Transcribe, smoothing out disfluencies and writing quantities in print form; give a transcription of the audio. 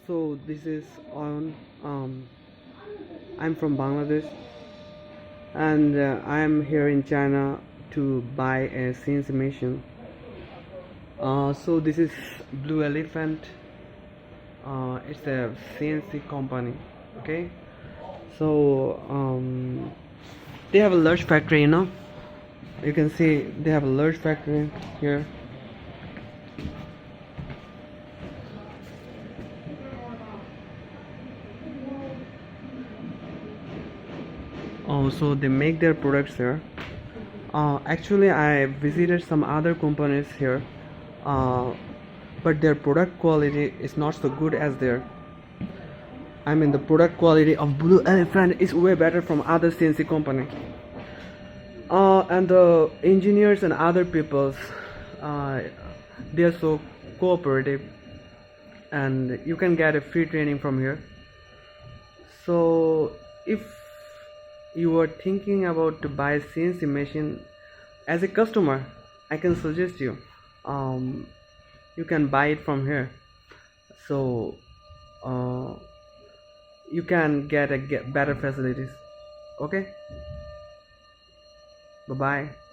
So this is on I'm from Bangladesh, and I'm here in China to buy a CNC machine. So this is Blue Elephant. It's a CNC company. Okay, so they have a large factory, you can see they have a large factory here. Oh, so they make their products here. Actually, I visited some other companies here, uh, but their product quality is not so good as their. I mean, the product quality of Blue Elephant is way better from other CNC company. And the engineers and other peoples, uh, they are so cooperative, and you can get a free training from here. So if you are thinking about to buy a CNC machine as a customer, I can suggest you, you can buy it from here. So uh, you can get better facilities. Okay, bye bye.